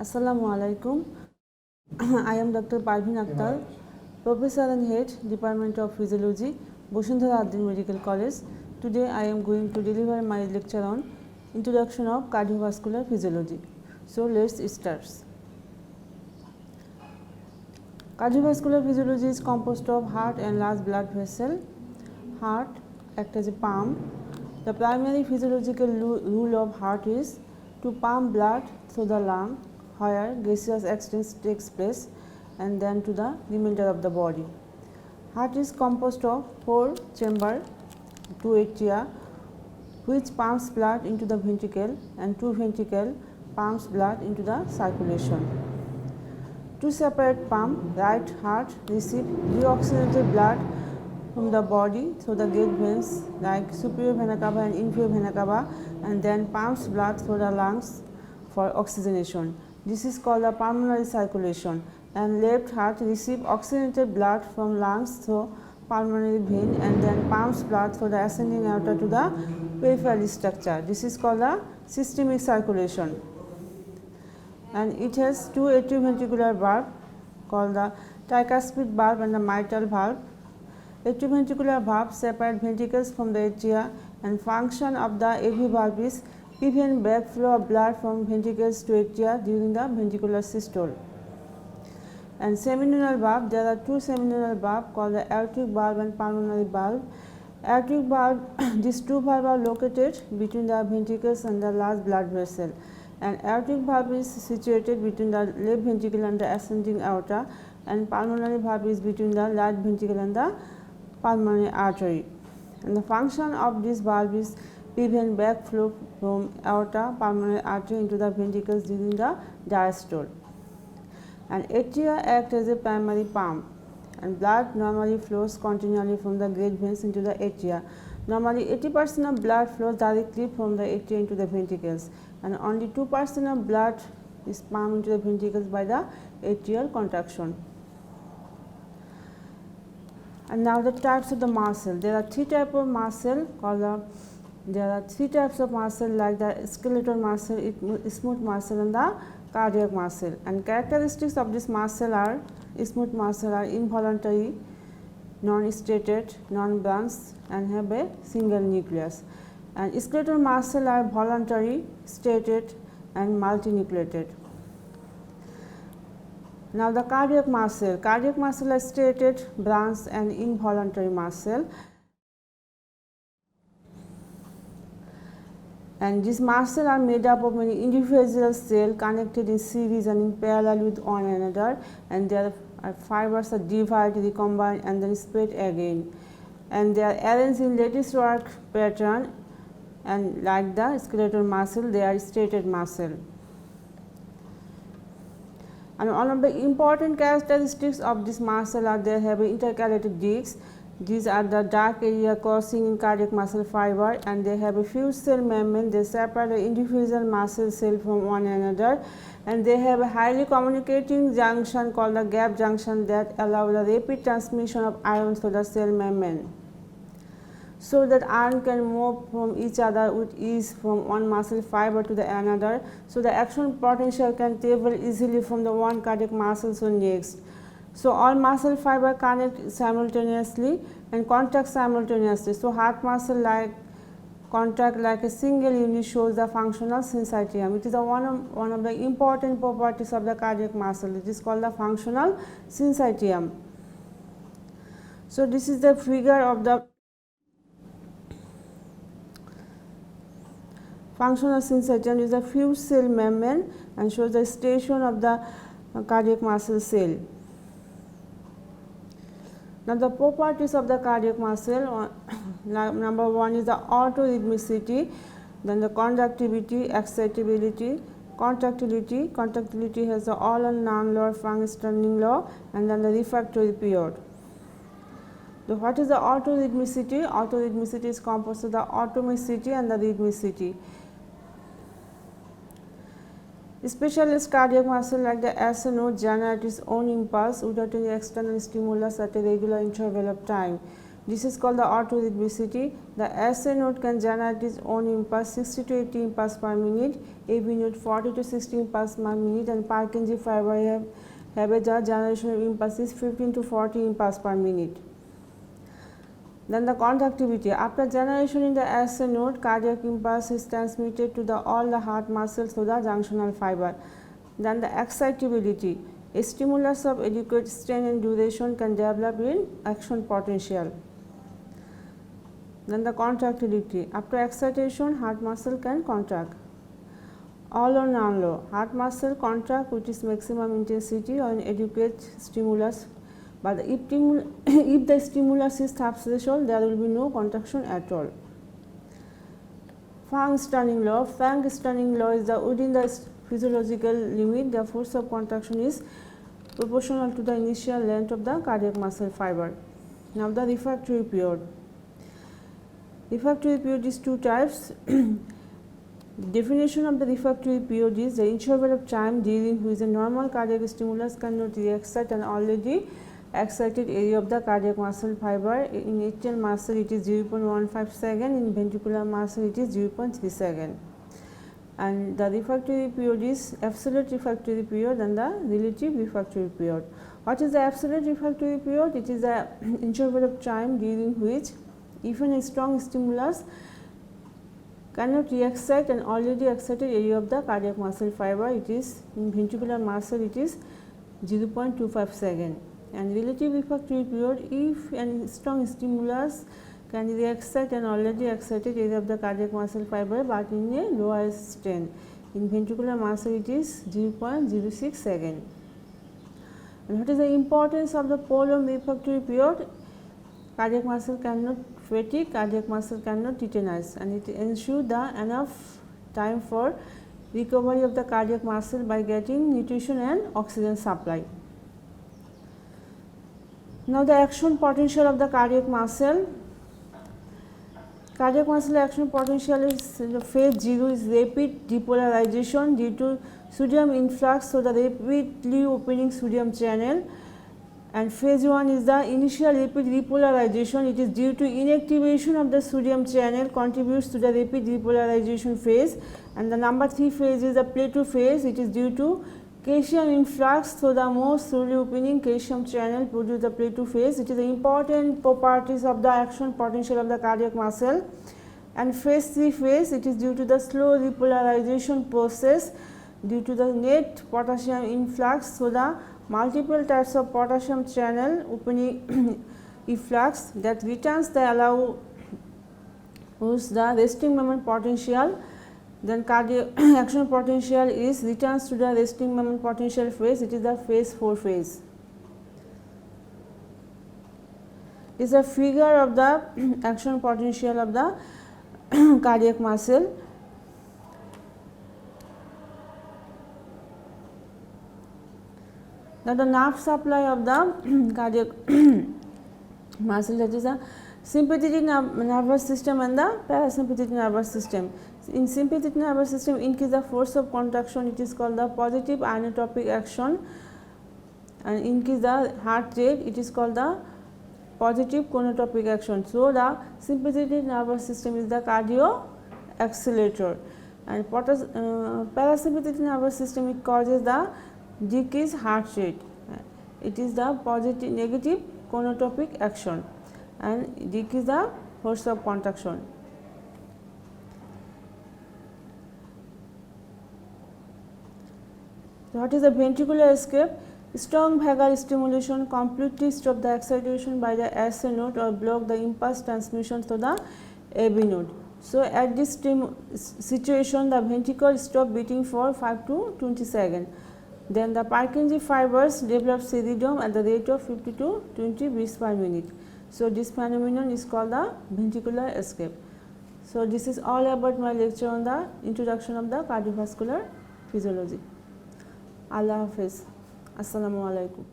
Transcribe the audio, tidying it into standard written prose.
Assalamu alaikum. I am Dr. Pervin Akter, Professor and Head, Department of Physiology, Bashundhara Ad-din Medical College. Today I am going to deliver my lecture on Introduction of Cardiovascular Physiology. So let's start. Cardiovascular physiology is composed of heart and large blood vessel. Heart acts as a pump. The primary physiological rule of heart is to pump blood through the lung, where gaseous exchange takes place, and then to the remainder of the body. Heart is composed of 4 chambers, 2 atria, which pumps blood into the ventricle, and 2 ventricles pumps blood into the circulation. Two separate pumps, right heart receives deoxygenated blood from the body through the great veins like superior vena cava and inferior vena cava, and then pumps blood through the lungs for oxygenation. This is called the pulmonary circulation. And left heart receives oxygenated blood from lungs through pulmonary vein and then pumps blood through the ascending aorta to the peripheral structure. This is called the systemic circulation. And it has 2 atrioventricular valves called the tricuspid valve and the mitral valve. Atrioventricular valves separate ventricles from the atria, and function of the AV valve is prevent backflow of blood from ventricles to atria during the ventricular systole. And seminal valve, there are 2 seminal valves called the aortic valve and pulmonary valve. Aortic valve, these 2 valves are located between the ventricles and the large blood vessel. And aortic valve is situated between the left ventricle and the ascending aorta, and pulmonary valve is between the right ventricle and the pulmonary artery. And the function of this valve is prevent backflow from aorta, pulmonary artery into the ventricles during the diastole. And atria act as a primary pump, and blood normally flows continually from the great veins into the atria. Normally 80% of blood flows directly from the atria into the ventricles, and only 2% of blood is pumped into the ventricles by the atrial contraction. And now the types of the muscle. There are 3 types of muscle like the skeletal muscle, smooth muscle, and the cardiac muscle. And characteristics of this muscle are: smooth muscle are involuntary, non-stated, non-branched, and have a single nucleus. And skeletal muscle are voluntary, stated, and multinucleated. Now the cardiac muscle is stated, branched, and involuntary muscle. And these muscles are made up of many individual cells connected in series and in parallel with one another, and their fibers are divided, recombined, and then spread again. And they are arranged in lattice work pattern, and like the skeletal muscle, they are stated muscle. And one of the important characteristics of this muscle are they have intercalated discs. These are the dark area crossing in cardiac muscle fiber, and they have a fused cell membrane. They separate the individual muscle cell from one another, and they have a highly communicating junction called the gap junction that allows the rapid transmission of iron through the cell membrane, so that iron can move from each other with ease from one muscle fiber to the another, so the action potential can travel easily from the one cardiac muscle to next. So all muscle fiber connect simultaneously and contract simultaneously. So heart muscle contract like a single unit shows the functional syncytium. It is one of the important properties of the cardiac muscle. It is called the functional syncytium. So this is the figure of the functional syncytium. Is a fused cell membrane and shows the station of the cardiac muscle cell. Now the properties of the cardiac muscle, number 1 is the autorhythmicity, then the conductivity, excitability, contractility. Contractility has the all or none law, Frank-Standing law, and then the refractory period. So what is the autorhythmicity? Autorhythmicity is composed of the automicity and the rhythmicity. Specialist cardiac muscle like the SNO generate its own impulse without any external stimulus at a regular interval of time. This is called the autorhythmicity. The SA node can generate its own impulse 60 to 80 impulse per minute, AB node 40 to 60 impulse per minute, and Purkinje fiber have a generation of impulses 15 to 40 impulse per minute. Then the conductivity. After generation in the SA node, cardiac impulse is transmitted to all the heart muscles through the junctional fiber. Then the excitability. A stimulus of adequate strength and duration can develop in action potential. Then the contractility. After excitation, heart muscle can contract. All or non low. Heart muscle contract with its maximum intensity or an adequate stimulus, but if the stimulus is subthreshold, there will be no contraction at all. Frank-Stunning law. Frank-Stunning law is within the physiological limit, the force of contraction is proportional to the initial length of the cardiac muscle fiber. Now the refractory period. Refractory period is two types. The definition of the refractory period is the interval of time during which a normal cardiac stimulus cannot re-excite an already excited area of the cardiac muscle fiber. In atrial muscle it is 0.15 second, in ventricular muscle it is 0.3 second. And the refractory period is absolute refractory period and the relative refractory period. What is the absolute refractory period? It is the interval of time during which even a strong stimulus cannot re-excite an already excited area of the cardiac muscle fiber. It is in ventricular muscle it is 0.25 second. And relative refractory period, if a strong stimulus can re-excite an already excited area of the cardiac muscle fiber, but in a lower strength. In ventricular muscle it is 0.06 second. And what is the importance of the prolonged refractory period? Cardiac muscle cannot fatigue, cardiac muscle cannot tetanize, and it ensures enough time for recovery of the cardiac muscle by getting nutrition and oxygen supply. Now the action potential of the cardiac muscle. Cardiac muscle action potential is phase 0 is rapid depolarization due to sodium influx, so the rapidly opening sodium channel. And phase 1 is the initial rapid repolarization. It is due to inactivation of the sodium channel contributes to the rapid repolarization phase. And the number 3 phase is the plateau phase. It is due to calcium influx, so the more slowly opening calcium channel produce the plateau phase. It is the important properties of the action potential of the cardiac muscle. And phase 3 phase, it is due to the slow repolarization process due to the net potassium influx, so the multiple types of potassium channel opening efflux that returns the allow the resting moment potential. Then cardiac action potential is returns to the resting moment potential phase. It is the phase 4 phase. This is a figure of the action potential of the cardiac muscle. Now the nerve supply of the cardiac muscle, that is a sympathetic nervous system and the parasympathetic nervous system. In sympathetic nervous system, increase the force of contraction, it is called the positive inotropic action, and increase the heart rate, it is called the positive conotropic action. So the sympathetic nervous system is the cardio accelerator, and parasympathetic nervous system, it causes the decreased heart rate. It is the positive negative conotropic action and decrease the force of contraction. So what is the ventricular escape? Strong vagal stimulation completely stop the excitation by the SA node or block the impulse transmission to the AB node. So at this situation, the ventricle stop beating for 5 to 20 seconds. Then the Purkinje fibers develop cerebellum at the rate of 50 to 20 beats per minute. So this phenomenon is called the ventricular escape. So this is all about my lecture on the introduction of the cardiovascular physiology. Allah Hafiz. Assalamu alaikum.